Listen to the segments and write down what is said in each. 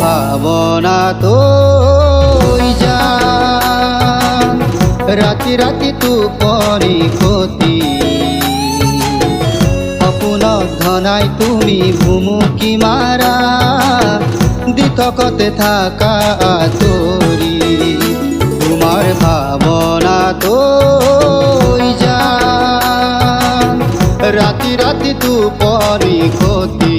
ভাবনা তো রাতি রাতি টোপনি ক্ষতি সপোন ধনাই তুমি ভুমুকি মাৰা দিতকতে থাকা তৰি তোমাৰ ভাবনা তো ৰাতি ৰাতি টোপনি ক্ষতি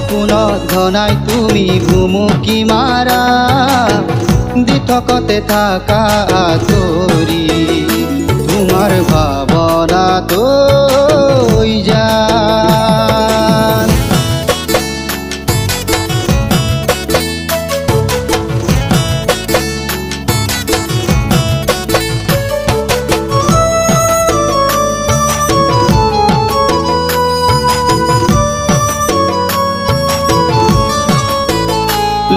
সপোন ধনাই তুমি ভুমুকি মাৰা দিতকতে থাকা তৰি তোমাৰ ভাবনা তো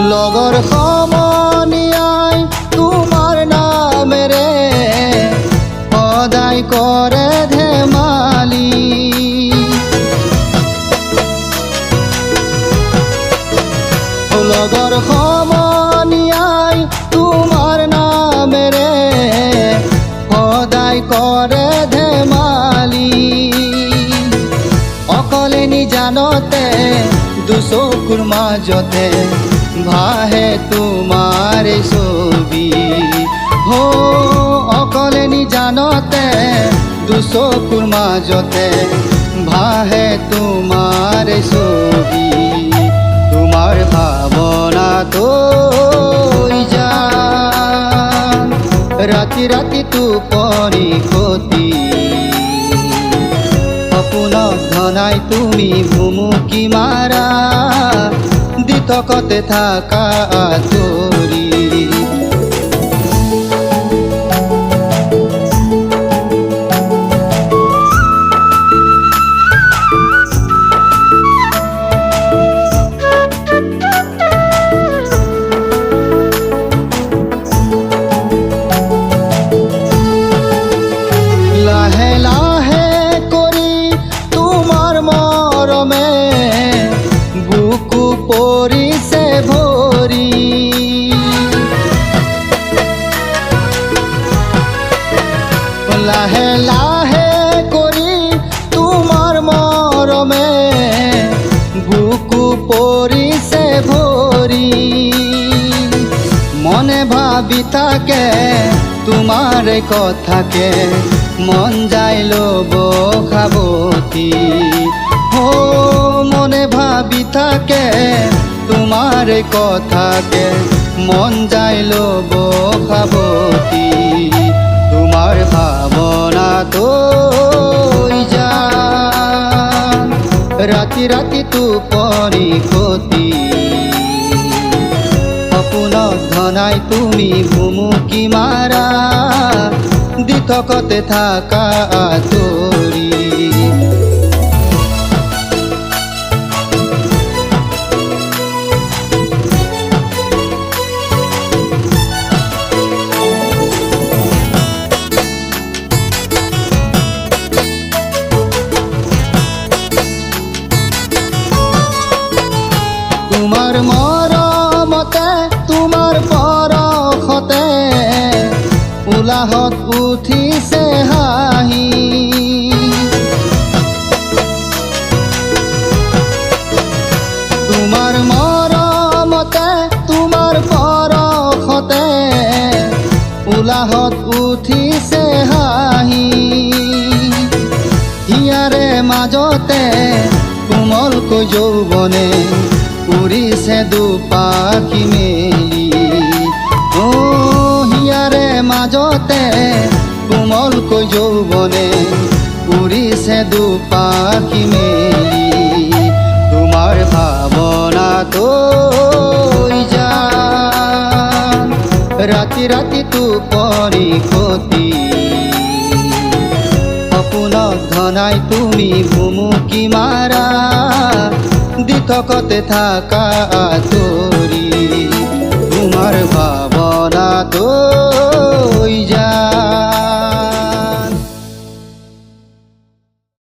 লগৰ সমনীয়াই তোমাৰ নামেৰে সদায় কৰে ধেমালি লগৰ সমনীয়াই তোমাৰ নামেৰে সদায় কৰে ধেমালি অকলে নিজানতে দুচকুৰ মাজতে ভাহে তোমাৰ ছবি হো অকলে নিজানতে দুচকুৰ মাজতে ভাহে তোমাৰ ছবি তোমাৰ ভাবনা তো ৰাতি ৰাতি টোপনি ক্ষতি সপোন ধনাই তুমি ভুমুকি মাৰা দিতকতে থাকা তৰি লাহে লাহে কৰি তোমাৰ মৰমে বুকু পৰিছে ভৰি লাহে লাহে কৰি তোমাৰ মৰমে বুকু পৰিছে ভৰি মনে ভাবি থাকে তোমাৰ কথাকে মন যাই ল'ব খাবতি হো মনে ভাবি থাকে তোমাৰ কথাকে মন যাই ল'ব খাবতি তোমাৰ ভাবনা তো ৰাতি ৰাতি টোপনি ক্ষতি সপোন ধনাই তুমি ভুমুকি মাৰা দিতকতে থাকা তৰি তোমাৰ মৰমতে তোমাৰ পৰশতে উলাহত উঠিছে হাঁহি তোমাৰ মৰমতে তোমাৰ পৰশতে উলাহত উঠিছে হাঁহি হিয়াৰে মাজতে কোমলকৈ যৌৱনে উৰিছে দুপাখি মেলি ও হিয়াৰে মাজতে কোমলকৈ যৌৱনে উৰিছে দুপাখি মেলি তোমাৰ ৰাতি ৰাতি টোপনি ক্ষতি সপোনক ধনাই তুমি ভুমুকি মাৰা দিঠকতে থাকা আঁতৰি তোমাৰ ভাৱনাটো